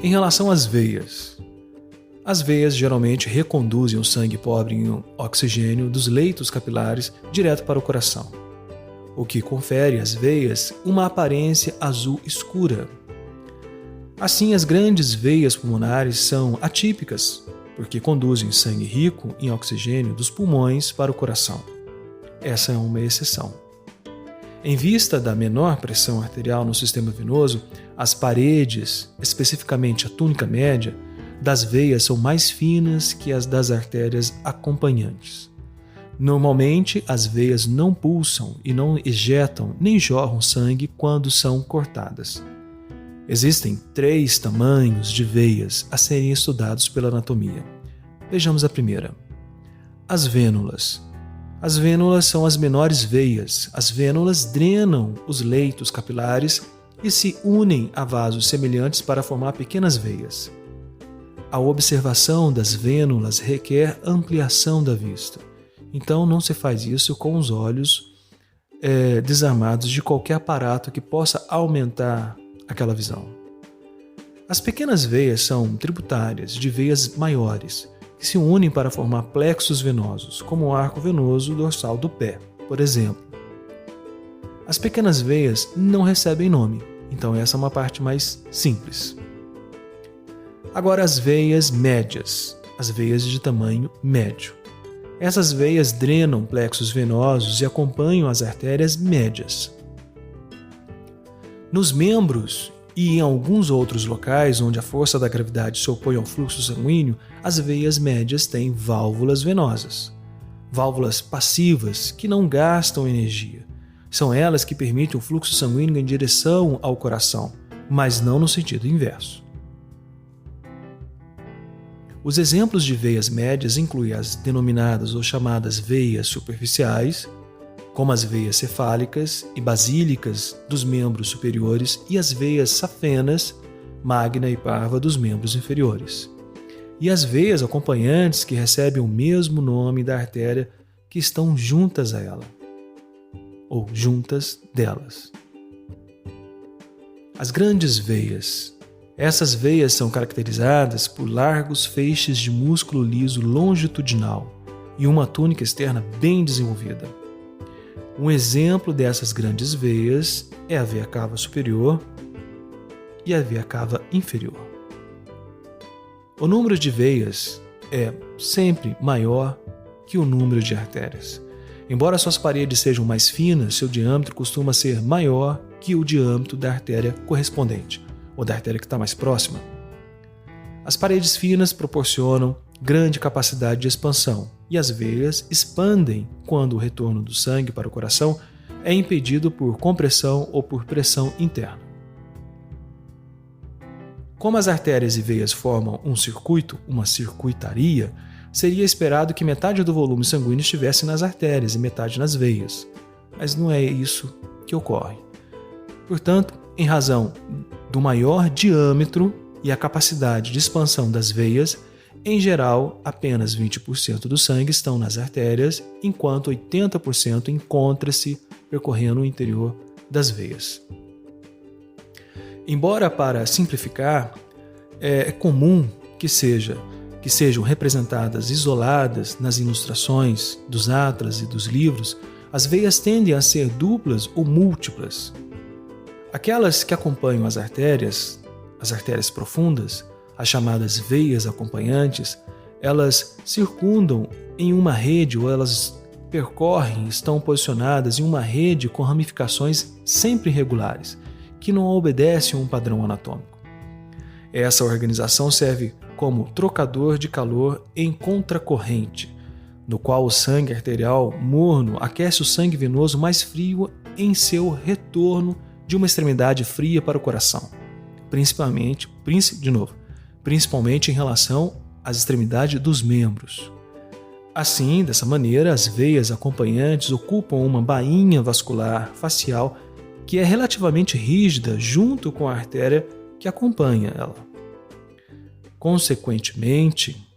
Em relação às veias, as veias geralmente reconduzem o sangue pobre em oxigênio dos leitos capilares direto para o coração, o que confere às veias uma aparência azul escura. Assim, as grandes veias pulmonares são atípicas, porque conduzem sangue rico em oxigênio dos pulmões para o coração. Essa é uma exceção. Em vista da menor pressão arterial no sistema venoso, as paredes, especificamente a túnica média, das veias são mais finas que as das artérias acompanhantes. Normalmente, as veias não pulsam e não ejetam nem jorram sangue quando são cortadas. Existem 3 tamanhos de veias a serem estudados pela anatomia. Vejamos a primeira. As vênulas. As vênulas são as menores veias. As vênulas drenam os leitos capilares e se unem a vasos semelhantes para formar pequenas veias. A observação das vênulas requer ampliação da vista. Então não se faz isso com os olhos desarmados de qualquer aparato que possa aumentar aquela visão. As pequenas veias são tributárias de veias maiores, que se unem para formar plexos venosos, como o arco venoso dorsal do pé, por exemplo. As pequenas veias não recebem nome, então essa é uma parte mais simples. Agora as veias médias, as veias de tamanho médio. Essas veias drenam plexos venosos e acompanham as artérias médias. Nos membros e em alguns outros locais onde a força da gravidade se opõe ao fluxo sanguíneo, as veias médias têm válvulas venosas. Válvulas passivas que não gastam energia. São elas que permitem o fluxo sanguíneo em direção ao coração, mas não no sentido inverso. Os exemplos de veias médias incluem as denominadas ou chamadas veias superficiais, como as veias cefálicas e basílicas dos membros superiores e as veias safenas, magna e parva dos membros inferiores. E as veias acompanhantes que recebem o mesmo nome da artéria que estão juntas a ela, ou juntas delas. As grandes veias. Essas veias são caracterizadas por largos feixes de músculo liso longitudinal e uma túnica externa bem desenvolvida. Um exemplo dessas grandes veias é a veia cava superior e a veia cava inferior. O número de veias é sempre maior que o número de artérias. Embora suas paredes sejam mais finas, seu diâmetro costuma ser maior que o diâmetro da artéria correspondente, ou da artéria que está mais próxima. As paredes finas proporcionam grande capacidade de expansão e as veias expandem quando o retorno do sangue para o coração é impedido por compressão ou por pressão interna. Como as artérias e veias formam um circuito, uma circuitaria, seria esperado que metade do volume sanguíneo estivesse nas artérias e metade nas veias, mas não é isso que ocorre. Portanto, em razão do maior diâmetro e a capacidade de expansão das veias, em geral, apenas 20% do sangue estão nas artérias, enquanto 80% encontra-se percorrendo o interior das veias. Embora, para simplificar, é comum que sejam representadas isoladas nas ilustrações dos atlas e dos livros, as veias tendem a ser duplas ou múltiplas. Aquelas que acompanham as artérias profundas, as chamadas veias acompanhantes, elas circundam em uma rede ou elas percorrem, estão posicionadas em uma rede com ramificações sempre regulares, que não obedecem a um padrão anatômico. Essa organização serve como trocador de calor em contracorrente, no qual o sangue arterial morno aquece o sangue venoso mais frio em seu retorno de uma extremidade fria para o coração, principalmente em relação às extremidades dos membros. Assim, dessa maneira, as veias acompanhantes ocupam uma bainha vascular facial que é relativamente rígida junto com a artéria que acompanha ela. Consequentemente,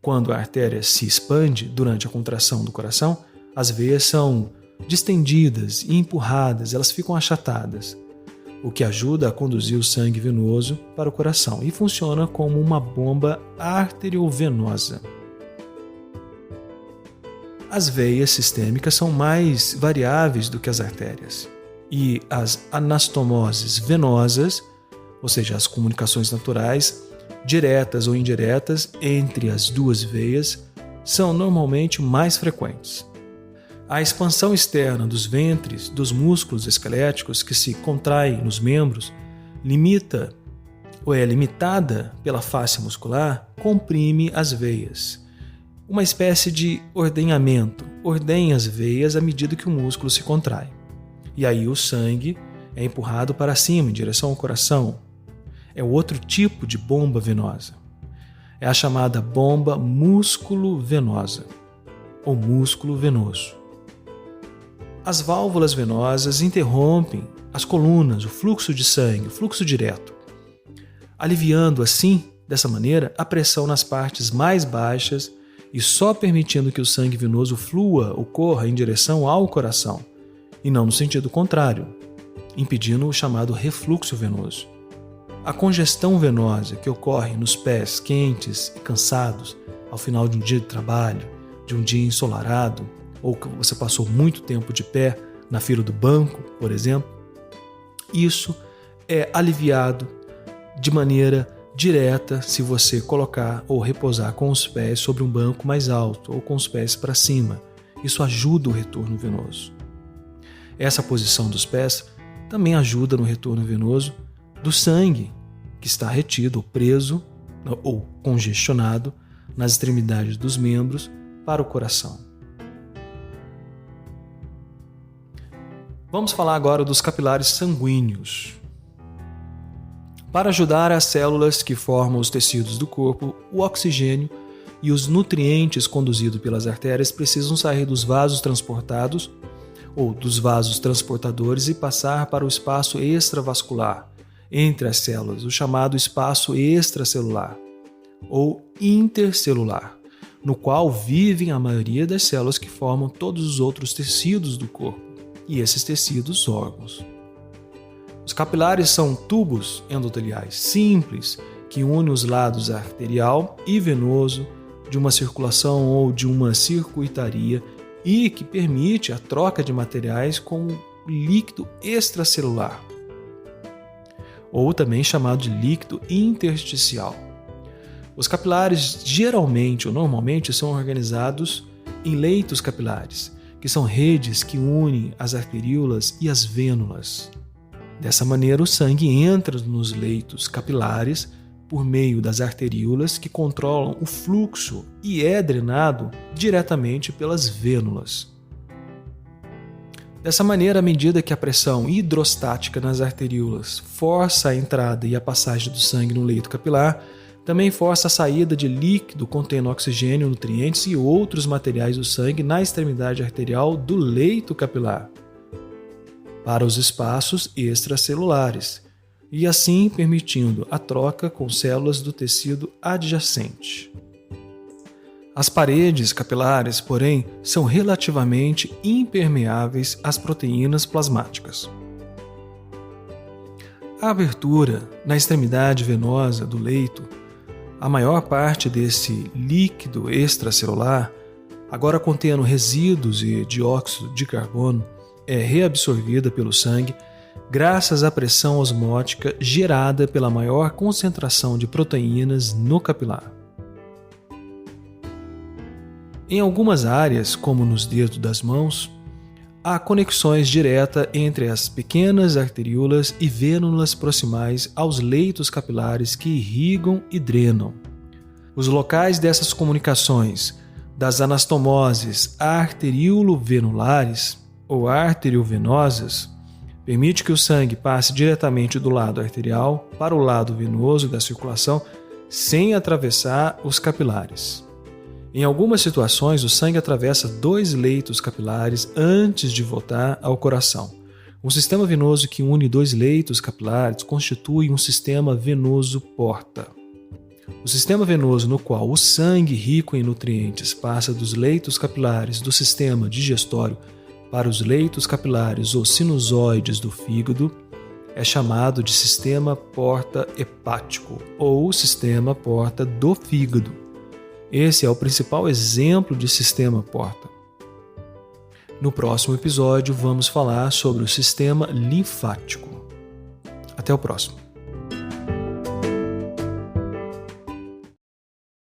quando a artéria se expande durante a contração do coração, as veias são distendidas e empurradas, elas ficam achatadas. o que ajuda a conduzir o sangue venoso para o coração e funciona como uma bomba arteriovenosa. As veias sistêmicas são mais variáveis do que as artérias e as anastomoses venosas, ou seja, as comunicações naturais, diretas ou indiretas entre as duas veias, são normalmente mais frequentes. A expansão externa dos ventres, dos músculos esqueléticos que se contraem nos membros, limitada pela face muscular, comprime as veias. Uma espécie de ordenhamento, ordenha as veias à medida que o músculo se contrai. E aí o sangue é empurrado para cima, em direção ao coração. É outro tipo de bomba venosa. É a chamada bomba músculo-venosa, ou músculo venoso. As válvulas venosas interrompem as colunas, o fluxo de sangue, o fluxo direto, aliviando assim, dessa maneira, a pressão nas partes mais baixas e só permitindo que o sangue venoso flua ou corra em direção ao coração, e não no sentido contrário, impedindo o chamado refluxo venoso. A congestão venosa que ocorre nos pés quentes e cansados ao final de um dia de trabalho, de um dia ensolarado, ou que você passou muito tempo de pé na fila do banco, por exemplo, isso é aliviado de maneira direta se você colocar ou repousar com os pés sobre um banco mais alto ou com os pés para cima. Isso ajuda o retorno venoso. Essa posição dos pés também ajuda no retorno venoso do sangue que está retido ou preso ou congestionado nas extremidades dos membros para o coração. Vamos falar agora dos capilares sanguíneos. Para ajudar as células que formam os tecidos do corpo, o oxigênio e os nutrientes conduzidos pelas artérias precisam sair dos vasos transportados ou dos vasos transportadores e passar para o espaço extravascular entre as células, o chamado espaço extracelular ou intercelular, no qual vivem a maioria das células que formam todos os outros tecidos do corpo, e esses tecidos órgãos. Os capilares são tubos endoteliais simples que unem os lados arterial e venoso de uma circulação ou de uma circuitaria e que permite a troca de materiais com o líquido extracelular, ou também chamado de líquido intersticial. Os capilares geralmente ou normalmente são organizados em leitos capilares, que são redes que unem as arteríolas e as vênulas. Dessa maneira, o sangue entra nos leitos capilares por meio das arteríolas que controlam o fluxo e é drenado diretamente pelas vênulas. Dessa maneira, à medida que a pressão hidrostática nas arteríolas força a entrada e a passagem do sangue no leito capilar, também força a saída de líquido contendo oxigênio, nutrientes e outros materiais do sangue na extremidade arterial do leito capilar para os espaços extracelulares, e assim permitindo a troca com células do tecido adjacente. As paredes capilares, porém, são relativamente impermeáveis às proteínas plasmáticas. A abertura na extremidade venosa do leito, a maior parte desse líquido extracelular, agora contendo resíduos e dióxido de carbono, é reabsorvida pelo sangue graças à pressão osmótica gerada pela maior concentração de proteínas no capilar. Em algumas áreas, como nos dedos das mãos, há conexões diretas entre as pequenas arteríolas e vênulas proximais aos leitos capilares que irrigam e drenam. Os locais dessas comunicações, das anastomoses arteriolo-venulares ou arteriovenosas, permite que o sangue passe diretamente do lado arterial para o lado venoso da circulação sem atravessar os capilares. Em algumas situações, o sangue atravessa 2 leitos capilares antes de voltar ao coração. Um sistema venoso que une 2 leitos capilares constitui um sistema venoso porta. O sistema venoso no qual o sangue rico em nutrientes passa dos leitos capilares do sistema digestório para os leitos capilares ou sinusoides do fígado é chamado de sistema porta hepático ou sistema porta do fígado. Esse é o principal exemplo de sistema porta. No próximo episódio, vamos falar sobre o sistema linfático. Até o próximo.